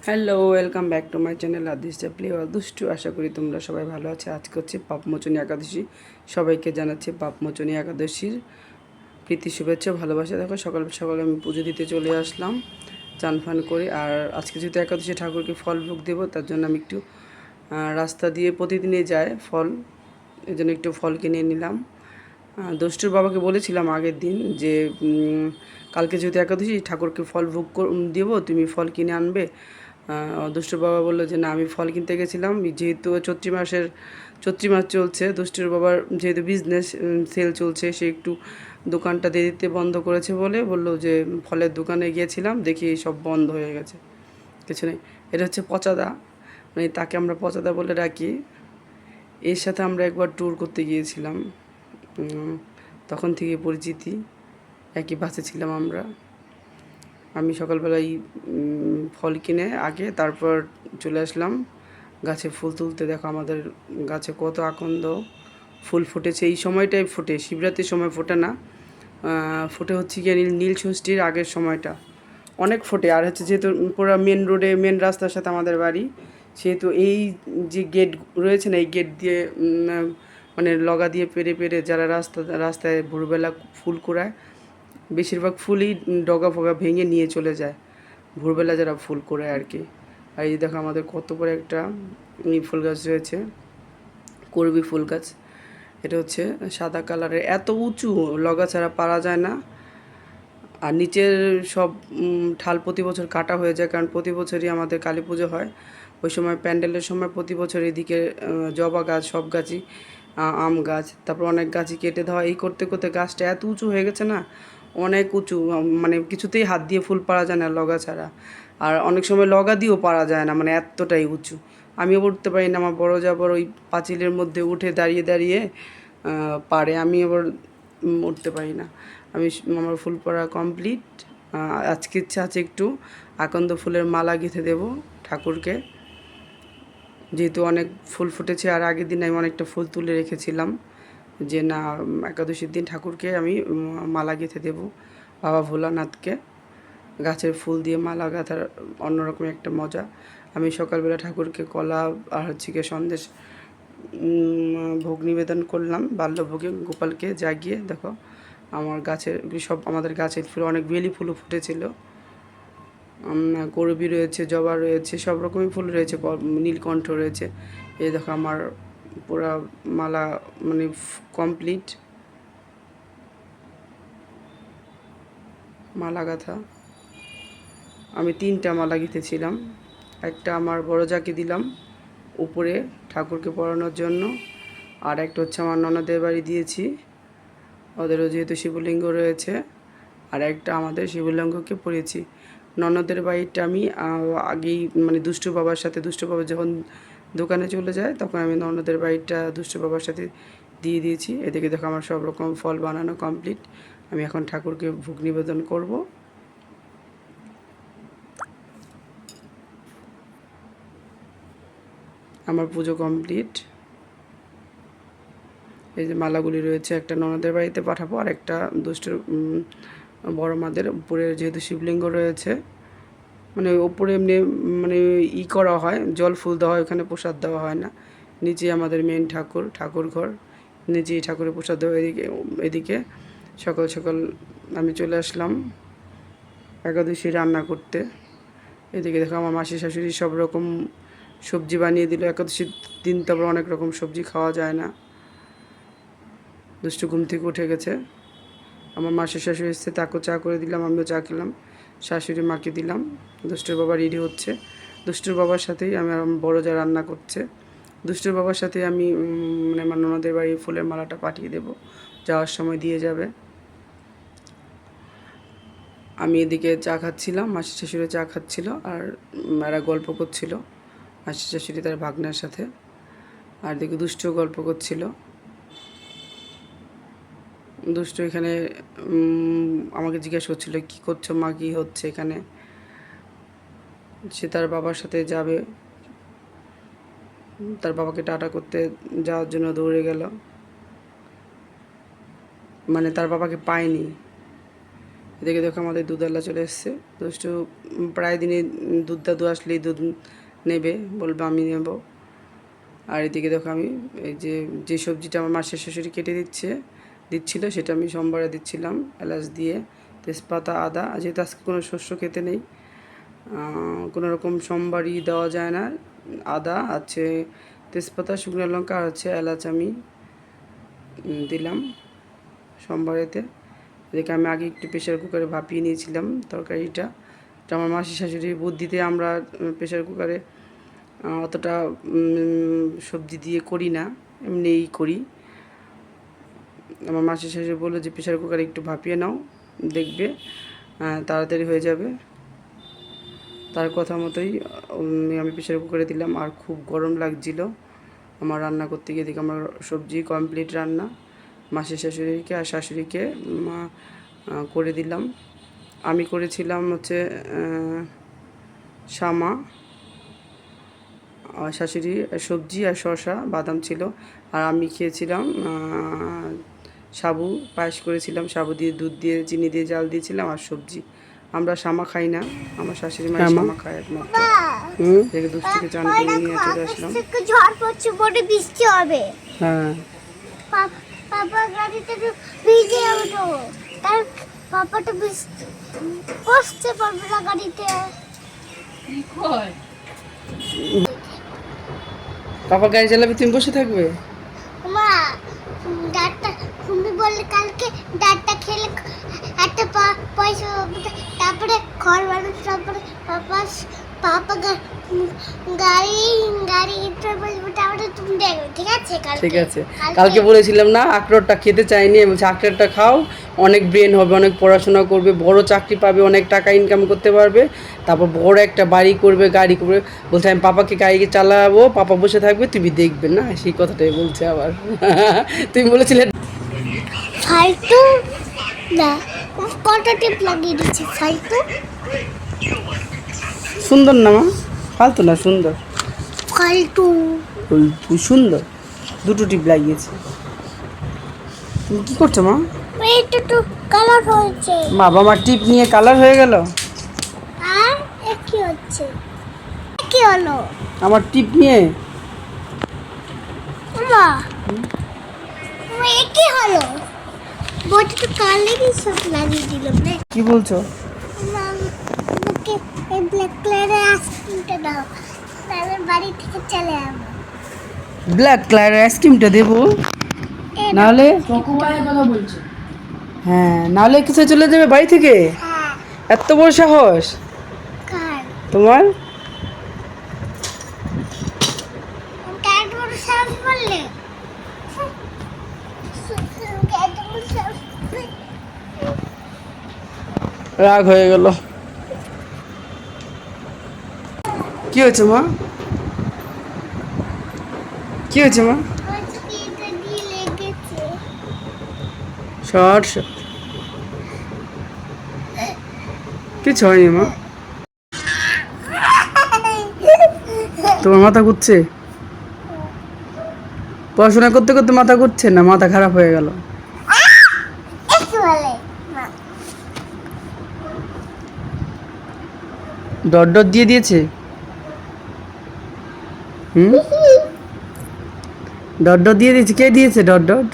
Hello, welcome back to my channel Adisha play wall দুষ্টু। আশা করি তোমরা সবাই ভালো আছে। আজকে হচ্ছে পাপমোচনী একাদশী। সবাইকে জানাচ্ছি পাপমোচনী একাদশীর প্রীতি শুভেচ্ছা ভালোবাসা। দেখো সকাল সকালে আমি পুজো দিতে চলে আসলাম চান ফান করে। আর আজকে যেহেতু একাদশী ঠাকুরকে ফল ভোগ দেবো, তার জন্য আমি একটু রাস্তা দিয়ে প্রতিদিনই যায় ফল, এই জন্য একটু ফল কিনে নিলাম। দুষ্টুর বাবাকে বলেছিলাম আগের দিন যে কালকে যেহেতু একাদশী ঠাকুরকে ফল ভোগ দেবো, তুমি ফল কিনে আনবে। দুষ্টুর বাবা বললো যে না, আমি ফল কিনতে গেছিলাম, যেহেতু চৈত্রি মাস চলছে, দুষ্টুর বাবার যেহেতু বিজনেস সেল চলছে, সে একটু দোকানটা দিয়ে দিতে বন্ধ করেছে বলে বললো যে ফলের দোকানে গিয়েছিলাম, দেখি সব বন্ধ হয়ে গেছে, কিছু নেই। এটা হচ্ছে পচাদা, মানে তাকে আমরা পচাদা বলে ডাকি। এর সাথে আমরা একবার ট্যুর করতে গিয়েছিলাম, তখন থেকে পরিচিতি, একই বাসে ছিলাম আমরা। আমি সকালবেলায় ফল কিনে আগে তারপর চলে আসলাম গাছে ফুল তুলতে। দেখো আমাদের গাছে কত আকন্দ ফুল ফুটেছে, এই সময়টাই ফোটে, শিবরাত্রির সময় ফোটে না, ফোটে হচ্ছে গিয়ে নীল ষষ্ঠীর আগের সময়টা অনেক ফোটে। আর হচ্ছে যেহেতু পুরো মেন রোডে, মেন রাস্তার সাথে আমাদের বাড়ি, সেহেতু এই যে গেট রয়েছে না, এই গেট দিয়ে মানে লগা দিয়ে পেরে পেরে যারা রাস্তায় ভোরবেলা ফুল কুড়ায়, বেশিরভাগ ফুলই ডগা ফগা ভেঙে নিয়ে চলে যায়, ভোরবেলা যারা ফুল করে আর কি। আর এই দেখো আমাদের কত বড় একটা এই ফুল গাছ রয়েছে, করবি ফুল গাছ। এটা হচ্ছে সাদা কালারের, এত উঁচু, লগা ছাড়া পারা যায় না। আর নিচের সব ঠাল প্রতি বছর কাটা হয়ে যায়, কারণ প্রতি বছরই আমাদের কালী পুজো হয়। ওই সময় প্যান্ডেলের সময় প্রতি বছর এদিকে জবা গাছ, সব গাছই, আম গাছ, তারপর অনেক গাছই কেটে দেওয়া। এই করতে করতে গাছটা এত উঁচু হয়ে গেছে না, অনেক উঁচু, মানে কিছুতেই হাত দিয়ে ফুল পাড়া যায় না লগা ছাড়া। আর অনেক সময় লগা দিয়েও পারা যায় না, মানে এতটাই উঁচু। আমিও উঠতে পারি না, আমার বড় যাবার ওই পাঁচিলের মধ্যে উঠে দাঁড়িয়ে দাঁড়িয়ে পারে, আমি আবার উঠতে পারি না। আমার ফুল পড়া কমপ্লিট। আজকে ইচ্ছা আছে একটু আকন্দ ফুলের মালা গেঁথে দেব ঠাকুরকে, যেহেতু অনেক ফুল ফুটেছে। আর আগের দিন আমি অনেকটা ফুল তুলে রেখেছিলাম যে না, একাদশীর দিন ঠাকুরকে আমি মালা গেঁথে দেব বাবা ভোলানাথকে। গাছের ফুল দিয়ে মালা গাঁথার অন্যরকম একটা মজা। আমি সকালবেলা ঠাকুরকে কলা আর হচ্ছে গিয়ে সন্দেশ ভোগ নিবেদন করলাম, বাল্যভোগে গোপালকে জাগিয়ে। দেখো আমার গাছের সব, আমাদের গাছের ফুল অনেক বেলি ফুলও ফুটেছিল, করবি রয়েছে, জবা রয়েছে, সব রকমই ফুল রয়েছে, নীলকণ্ঠ রয়েছে। এই দেখো আমার পুরা মালা মানে কমপ্লিট মালা গাঁথা। আমি 3টা মালা গেঁথেছিলাম, একটা আমার বড় যাকে দিলাম উপরে ঠাকুরকে পরানোর জন্য, আর একটা হচ্ছে আমার ননদের বাড়ি দিয়েছি, ওদেরও যেহেতু শিবলিঙ্গ রয়েছে। আর একটা আমাদের শিবলিঙ্গকে পরিয়েছি। ননদের বাড়িটা আমি আগেই মানে দুষ্টু বাবার সাথে, দুষ্টু বাবা যখন দোকানে চলে যায় তখন আমি ননদের বাড়িটা দুষ্টু বাবার সাথে দিয়ে দিয়েছি। এদিকে দেখো আমার সব রকম ফল বানানো কমপ্লিট। আমি এখন ঠাকুরকে ভোগ নিবেদন করব। আমার পুজো কমপ্লিট। এই যে মালাগুলি রয়েছে, একটা ননদের বাড়িতে পাঠাবো, আর একটা দুষ্টুর বড় মাদের উপরে যেহেতু শিবলিঙ্গ রয়েছে, মানে ওপরে এমনি মানে করা হয়, জল ফুল দেওয়া হয়, ওখানে প্রসাদ দেওয়া হয় না। নিচে আমাদের মেন ঠাকুর ঘর, নিচেই ঠাকুরের প্রসাদ দেওয়া। এদিকে সকাল সকাল আমি চলে আসলাম একাদশী রান্না করতে। এদিকে দেখো আমার মাসি শাশুড়ি সব রকম সবজি বানিয়ে দিল। একাদশীর দিন তারপর অনেক রকম সবজি খাওয়া যায় না। দুষ্টু ঘুম থেকে উঠে গেছে, আমার মাসি শাশুড়ি এসছে, তাকেও চা করে দিলাম, আমিও চা খেলাম, শাশুড়ি মাকে দিলাম। দুষ্টুর বাবা রেডি হচ্ছে, দুষ্টুর বাবার সাথেই আমার বড় যা রান্না করছে। দুষ্টুর বাবার সাথে আমি মানে আমার ননদের বাড়ি ফুলের মালাটা পাঠিয়ে দেব, যাওয়ার সময় দিয়ে যাবে। আমি এদিকে চা খাচ্ছিলাম, মাসি শাশুড়ি চা খাচ্ছিল, আর এরা গল্প করছিল, মাসি শাশুড়ি তার ভাগ্নার সাথে। আর এদিকে দুষ্টুও গল্প করছিল। দুষ্টু এখানে আমাকে জিজ্ঞেস করছিল কী করছো মা, কী হচ্ছে এখানে। সে তার বাবার সাথে যাবে, তার বাবাকে টাটা করতে যাওয়ার জন্য দৌড়ে গেল, মানে তার বাবাকে পায়নি, এদিকে দেখো আমাদের দুধওয়ালা চলে এসছে। দুষ্টু প্রায় দিনই দুধ দাদু আসলেই দুধ নেবে, বলবে আমি নেব। আর এদিকে দেখো আমি এই যে সবজিটা আমার মাসের শাশুড়ি কেটে দিচ্ছিল সেটা আমি সোমবারে দিচ্ছিলাম এলাচ দিয়ে, তেজপাতা, আদা। যেহেতু আজকে কোনো শস্য খেতে নেই, কোনো রকম সোমবারই দেওয়া যায় না। আদা আছে, তেজপাতা, শুকনো লঙ্কা আর হচ্ছে এলাচ আমি দিলাম সোমবারেতে। এদিকে আমি আগে একটু প্রেশার কুকারে ভাপিয়ে নিয়েছিলাম তরকারিটা। আমার মাসি শাশুড়ির বুদ্ধিতে আমরা প্রেশার কুকারে অতটা সবজি দিয়ে করি না, এমনিই করি। আমার মাসি শাশুড়ি বললো যে প্রেশার কুকারে একটু ভাপিয়ে নাও, দেখবে তাড়াতাড়ি হয়ে যাবে। তার কথা মতোই আমি প্রেশার কুকারে দিলাম। আর খুব গরম লাগছিল আমার রান্না করতে গিয়ে। দেখি আমার সবজি কমপ্লিট রান্না। মাসির শাশুড়িকে আর শাশুড়িকে করে দিলাম। আমি করেছিলাম হচ্ছে শামা, শাশুড়ি সবজি আর শসা বাদাম ছিল। আর আমি খেয়েছিলাম সাবু পায়েস করেছিলাম, সাবু দিয়ে দুধ দিয়ে চিনি দিয়ে জাল দিয়েছিলাম আর সবজি। আমরা শামা খাই না, আমার শাশুড়ি মা শামা খায় একমাত্র। দেখে দুধকে চান করে নিয়ে চলে আসলাম। ঝড় পড়ছে, বড় বৃষ্টি হবে। হ্যাঁ, পাপা গাড়িতে ভিজে যাবে তো, তার পাপাটা বৃষ্টি বসতে পারবে না গাড়িতে। পাপা গাড়ি চালাবে, তুমি বসে থাকবে? মা ডাক্তার তুমি বললে কালকে ডাক্তার খেলে একটা পয়সা তারপরে ঘর বানাবে, তারপরে পাপা পাপা গাড়ি গাড়ি বলবো, তারপরে তুমি দেখবে। ঠিক আছে? ঠিক আছে। কালকে বলেছিলাম না আখরোটটা খেতে চাইনি, বলছি আখরোটটা খাও, অনেক ব্রেন হবে, অনেক পড়াশোনা করবে, বড় চাকরি পাবে, অনেক টাকা ইনকাম করতে পারবে, তারপর বড় একটা বাড়ি করবে, গাড়ি করবে। বলছে আমি পাপাকে গাড়িকে চালাবো, পাপা বসে থাকবে, তুমি দেখবে না, সেই কথাটাই বলছে আবার। তুমি বলেছিলে ফালতু না, কটা টিপ লাগিয়ে দিচ্ছি ফালতু। সুন্দর না মা? ফালতু না, সুন্দর। ফালতু সুন্দর, দুটো টিপ লাগিয়েছে। তুমি কি করছো মা? এটা তো কালার হয়েছে। বাবা মা টিপ নিয়ে কালার হয়ে গেল। আর কি হচ্ছে? কি হলো আমার টিপ নিয়ে? মা কি হলো? বইটা তো কালারই সব লাগিয়ে দিলাম রে। কি বলছো? আমাকে এই ব্ল্যাক কালারের আইসক্রিমটা দাও, তাহলে বাড়ি থেকে চলে যাবো। ব্ল্যাক কালারের আইসক্রিমটা দেবো? নাহলে হ্যাঁ, নাহলে কিছু চলে যাবে বাড়ি থেকে? হ্যাঁ। এত বড় সাহস কার? তোমার? কার বড় সাহস বললে? রাগ হয়ে গেল। কি হয়েছে মা? কি হয়েছে মা? শর্ট কিছু হয়নি মা। তোমার মাথা ঘুরছে? পড়াশোনা করতে করতে মাথা ঘুরছে না মাথা খারাপ হয়ে গেল? ডট ডট দিয়ে দিয়েছে। ডট ডট দিয়ে দিয়েছে। কে দিয়েছে ডট ডট?